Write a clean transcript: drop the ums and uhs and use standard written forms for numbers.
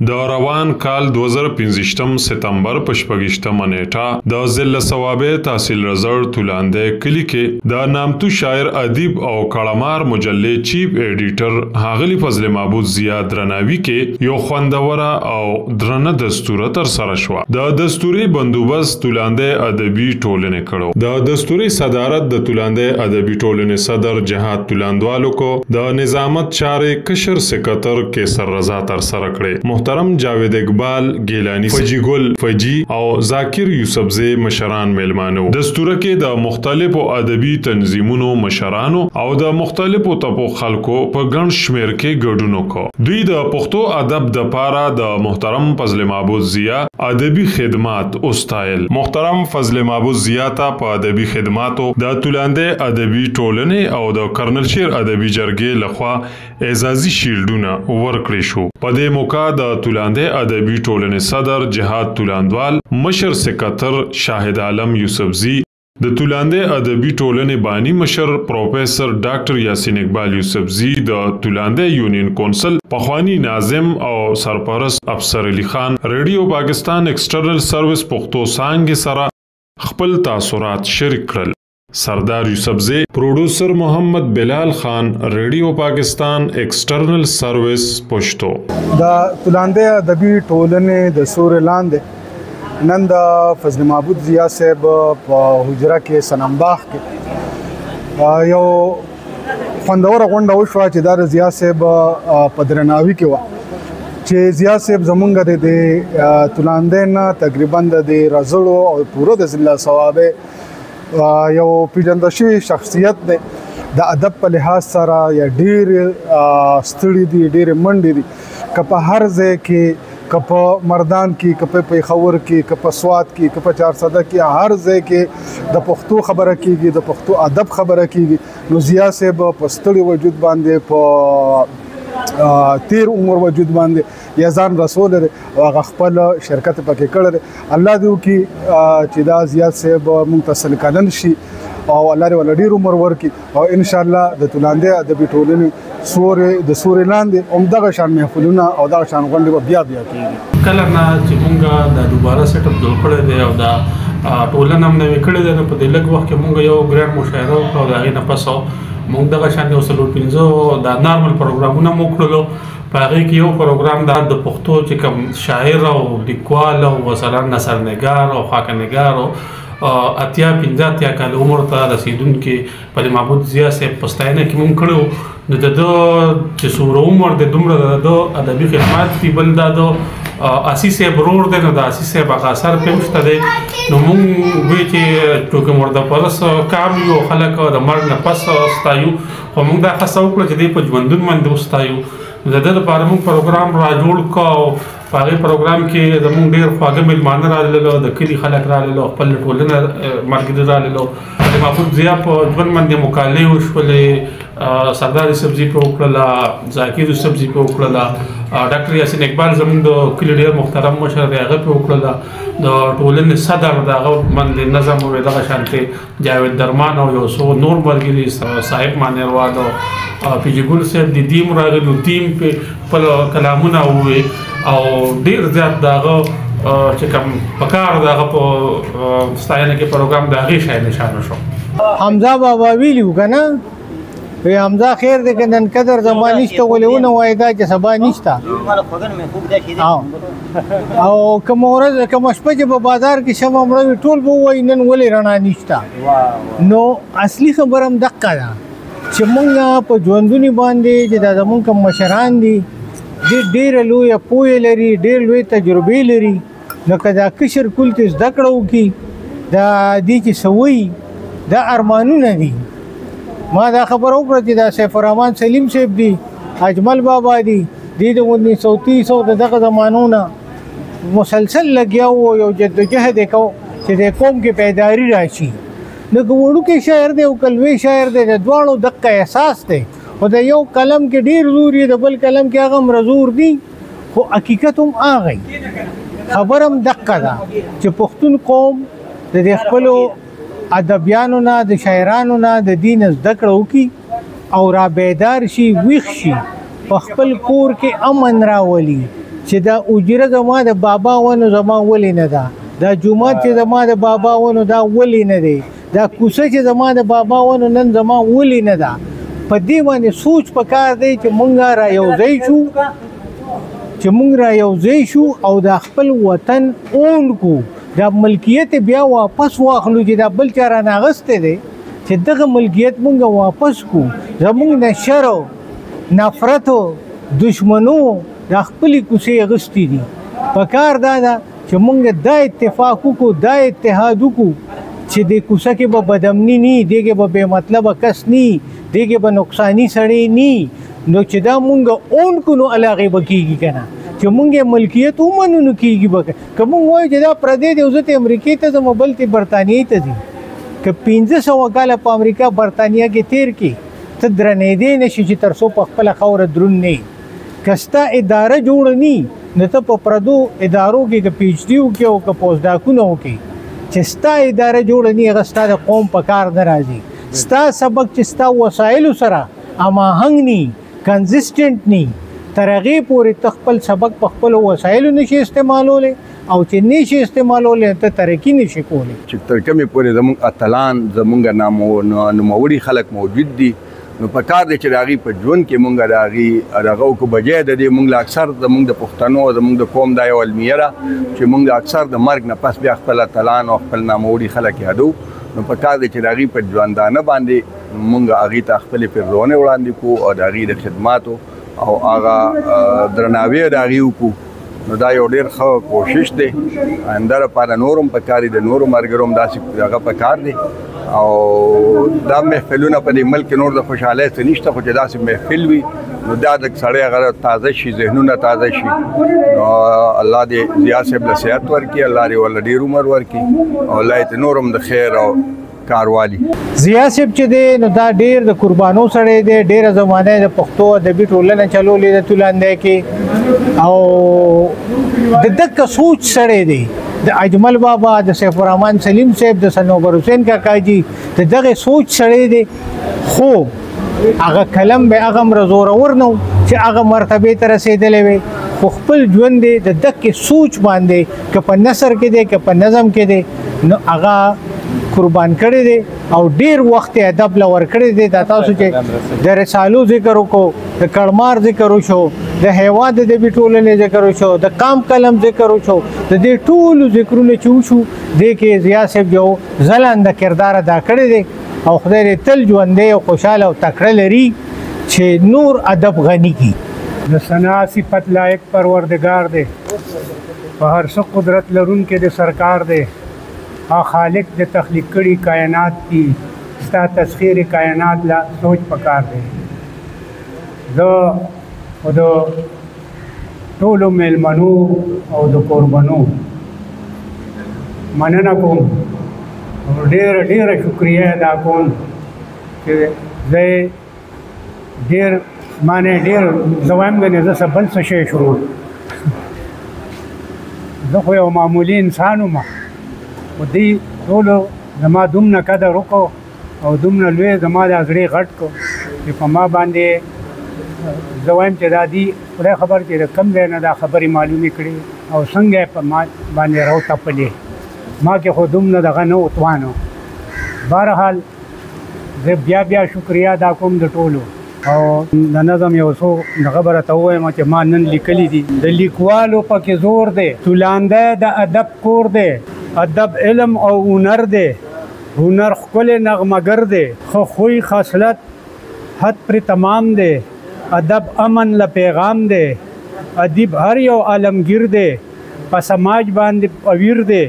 د روان کال 2015 سپتمبر په 28مه نیټه د ضلع ثوابه تحصیل رزړ تولانده کلی کې د نامتو شاعر ادیب او کړمار مجلې چیف ایډیټر ښاغلي فضل محمود ضیا درناوي کې یو خوندوره او درنه دستور تر سره شو. د دستوري بندوبست تولانده ادبي ټولنې کړو. د دستوري صدارت د تولانده ادبي ټولنې صدر جهاد تولاندوالو کو د نظامت چارې کشر سکرټر کیسر رضا تر سره کړې. محترم جاوید اقبال گیلانی فجی ګل فجی او ذاکر یوسفزی مشران میلمانو. دستوره کې د مختلفو ادبي تنظیمونو مشرانو او د مختلفو طبقو خلکو په ګڼ شمیر کې ګډون وکړ. دوی د پښتو ادب د پاره د محترم فضل محمود ضیا ادبي خدمات اوستایل. محترم فضل محمود ضیا ته په ادبي خدماتو د تولانده ادبي ټولنې او د کرنل شیر ادبي جرګې لخوا اعزازي شیلډونه ورکړي شو. په دې موقع د تولانده ادبي ټولنې صدر جهاد تولاندوال، مشر سکرټر شاهد عالم یوسفزی، د تولانده ادبي ټولنې بانی مشر پروفیسر ډاکټر یاسین اقبال یوسفزی، د تولانده یونین کونسل پخوانی ناظم او سرپرست افسر علی خان ریډیو پاکستان ایکسټرنل سروس پښتو څانګې سره خپل تاثرات شریک کړل. سردار یوسفزی، پروډوسر محمد بلال خان، ریډیو پاکستان ایکسټرنل سروس پښتو. د تولانده ادبي ټولنې د سورې لاندې نن د فضل محمود ضیا صاحب په حجره کې سنمباغ کې یو خوندوره غونډه وشوه چې دا د ضیا صاحب په درناوي کې وه چې ضیا صاحب زمونږ د تولانده نه تقریبا د رزړو او پوره د ضلع ثوابه یو پیژندل شوی شخصیت دی. د ادب په لحاظ سره یا ډېر ستړي دي، ډېر منډې دي، که په هر ځای کې، که په مردان کې، که په پیښور کې، که په سوات کې، که په چارسده کې، هر ځای کې د پښتو خبره کېږي، د پښتو ادب خبره کېږي. نو ضیا صاحب په ستړي وجود باندې، په تیر عمر وجود باندې یا ځان رسول دی او هغه خپل شرکت پکې کړی دی. الله دې وکړي چې دا ضیا صاحب موږ ته سل کلن شي او الله دې ولې ډېر عمر ورکړي او انشاءالله د تولانده ادبي ټولنې سورې لاندې همدغه شان محفلونه او دغه شان غونډې به بیا کېږي. کله نه چې موږ د دوباره سیټ اپ جوړ کړی دی او دا ټولنه هم نوې کړې ده، نو په دې لږ وخت کې موږ یو ګرانډ مشاعره وکړو او د هغې نه پس موږ دغه شان یو 15 د نارمل پروګرامونه مو کړلو. په هغې کې یو پروګرام د پښتو چې کوم شاعر او لیکوال او مثلا نثرنګار او خاکنګار او 85 کال عمر ته رسیدونکي فضل محمود ضیا صاحب په ستاینه کې مونږ کړو. نو د ده چې څومره عمر دی دومره د ده ادبي خدمات دي. بل دا د اسي صاحب ورور دی، نو د اسي صاحب هغه اثر پې هم شته دی. نو مونږ وایو چې ټوکې مرده پرس کام یو خلک د مرګ نه پس ستایو، خو مونږ دا هڅه وکړه چې دی په ژوندون باندې وستایو. د ده لپاره موږ پروګرام را جوړ کړو او په هغې پروګرام کې زموږ ډېر خواږه میلمانه راللو، د کلي خلک راللو، خپل ټولنه ملګري راللو. فضل محمود ضیا په ژوند باندې مقالې وشولې، سردار یوسفزي پرې وکړله، ذاکر یوسفزي پرې وکړله، ډاکټر یاسین اقبال زموږ د کلي ډېر محترم مشر دی هغه پرې وکړله، د ټولنې صدر د هغه باندې نظم وویل دغه شانتې جاوید درمان او یو څو نور ملګري صاحب مانیروال او پیجي ګل صاحب د دیم راغلو، دیم په خپل کلامونه وویل او ډېر زیات د هغه چې کوم پکار د هغه په ستاینه کې پروګرام د هغې شی نشانه شو. حمزه بابا ویلي وو که نه، وی حمزه خیر دی که نن قدر زما نشته ولې ونه وایي دا چې سبا نشته. او کومه ورځ کومه شپه چې په بازار کې شمه مړه وي ټول به ووایي نن ولې رڼا نشته. نو اصلي خبره هم دقه ده چې موږ په ژوندونې باندې چې دا زموږ کوم مشران دي ډېره لویه پوهه لري، ډېر لوی تجربې لري. نو که دا کشر کل ته زده کړه وکړي، دا دې چې څه وایي دا ارمانونه دي. ما دا خبره وکړه چې دا سیف الرحمن سلیم صاحب دي، اجمل بابا دي، دوی د 1930 د دغه زمانو نه مسلسل لګیا وو، یو جدوجهد یې کوو چې د قوم کې بیداري راشي. نو که وړوکی شاعر دی او که لوی شاعر دی، د دواړو دقه احساس دی، خو د یو قلم کې ډېر زور وي، د بل قلم کې هغه هم زور دي، خو حقیقت هم هغه خبره هم دقه ده چې پښتون قوم د دې خپلو ادبیانو نه، د شاعرانو نه د دین زده کړه وکړي او را بیدار شي، ویښ شي، په خپل کور کې امن راولي، چې دا اجره زما د بابا ونه زما ولې نه ده، دا جومات چې زما د بابا ونه دا ولې نه دی، دا کوڅه چې زما د بابا ونه نن زما ولې نه ده. په دې باندې سوچ پکار دی چې مونږ را یوځای شو او د خپل وطن اون کو، دا ملکیت بیا واپس واخلو چې دا بل چا رانه اخیستی دی چې دغه ملکیت مونږ واپس کو. زمونږ نه شر نفرت دشمنو د خپلې کوڅې اخیستې دي. پکار دا ده چې مونږ دا اتفاق وکړو، دا اتحاد وکړو چې د کوڅه کې به بدامني نه، دې کې به بې مطلبه کس نه، دې کې به نقصاني سړی نه. نو چې دا مونږ اون کو نو هغې به کېږي که نه، چې مونږ یې ملکیت ومنو نو کېږي به. که مونږ وایو چې دا پردی دی، زه ته امریکې ته ځم، بل ته برطانیې ته ځي، که 500 کاله په امریکا برطانیه کې تیر کړي، ته درنېدی نه شي چې تر څو په خپله خاوره دروند نه وي. که ستا اداره جوړه نه نو ته په پردو ادارو کې که پی ایچ ډي وکړې او که پوسټ ډاکونه وکړې، چې ستا اداره جوړه نه هغه ستا د قوم په کار نه راځي. ستا سبق چې ستا وسایلو سره هماهنګ نه، کنزسټنټ نه، تر هغې پورې ته خپل سبق په خپلو وسایلو نشي استعمالولی، او چې نشي استعمالولی ته ترقي نشي کولی. چې تر کومې پورې زموږ اتلان، زموږ نوموړي خلک موجود دي، نو په کار دی چې د هغې په ژوند کې مونږ د هغې دغه وکړو. بجای د دې مونږ له اکثر زموږ د پښتنو زموږ د قوم دا یو المیه ده چې مونږ اکثر د مرګ نه پس بیا خپل اتلان او خپل ناموړي خلک یادو. نو په کار دی چې د هغې په ژوندانه باندې مونږ هغې ته خپلې پیرزونې وړاندې کړو او د هغې د خدماتو او هغه درناوی د هغې وکړو. نو دا یو ډېر ښه کوشش دی. آینده لپاره نور هم پکار دي، د نورو ملګرو هم داسې هغه پکار دی. او دا محفلونه په دې ملک نور د خوشحالۍ څه نشته، خو چې داسې محفل وي نو دا د سړی هغه تازه شي، ذهنونه تازه شي. نو الله دې ضیا صاحب له صحت ورکړي، الله دې ورله ډېر عمر ورکړي او الله یې نور هم د خیر او کاروالي. ضیا صاحب چې دی نو دا ډېر د قربانو سړی دی، ډېره زمانه د پښتو ادبي ټولنه چلولې ده تولاندی کې، او د دقه سوچ سړی دی. د اجمل بابا، د سیف الرحمن سلیم صاحب، د صنوبر حسین کاکاجي د دغه سوچ سړی دی. خو هغه کلم به هغه هم زورور نه و چې هغه مرتبې ته رسېدلی وی، خو خپل ژوند دی د دقې سوچ باندې، که په نثر کې دی که په نظم کې دی، نو هغه قربان کړی دی او ډیر وخت ادب له ورکړی دی. دا تاسو چې د رسالو ذکر وکړو، د کړمار ذکر وشو، د هیواد د ادبي ټولنې ذکر وشو، د قام قلم ذکر وشو، د دې ټولو ذکرونه چې وشو دې کې ضیا صاحب یو ځلانده کردار ادا کړی دی او خدای دې تل ژوندی او خوشحاله او تکړه لري چې نور ادب غني کړي. د ثنا صفت لایق پروردگار دی، په هر څه قدرت لرونکی د سرکار دی. خالق د تخلیق کړي کائنات کی، ستا تسخیر کائنات لا سوچ پکار دی. زه او د ټولو میلمنو او د قربانو مننه کوم او ډېره ډېره شکریه ادا کوم چې زه ډېر مانه ډېر زه وایم ګنې زه څه بل څه شی شروع زه خو یو معمولي انسان وم، خو دوی ټولو زما دومره قدر وکړو او دومره لوی زما دا زړه غټ کړو چې په ما باندې زه وایم چې دا دي خدای خبر چې د کوم ځای نه دا خبرې معلومې کړي او څنګه یې په ما باندې راوتپلې. ما کې خو دومره دغه نه و توان. بهرحال زه بیا شکریه ادا کوم د ټولو او د نظم یو څو خبره ته ووایم چې ما نن لیکلي دي. د لیکوالو پکې زور دی، تولاندی د ادب کور دی، ادب علم او هنر دی، هنر ښکلی نغمهګر دی، ښه خوی خصلت حد پرې تمام دی، ادب امن له پیغام دی، ادیب هر یو عالمگیر دی، په سماج باندې اویر دی.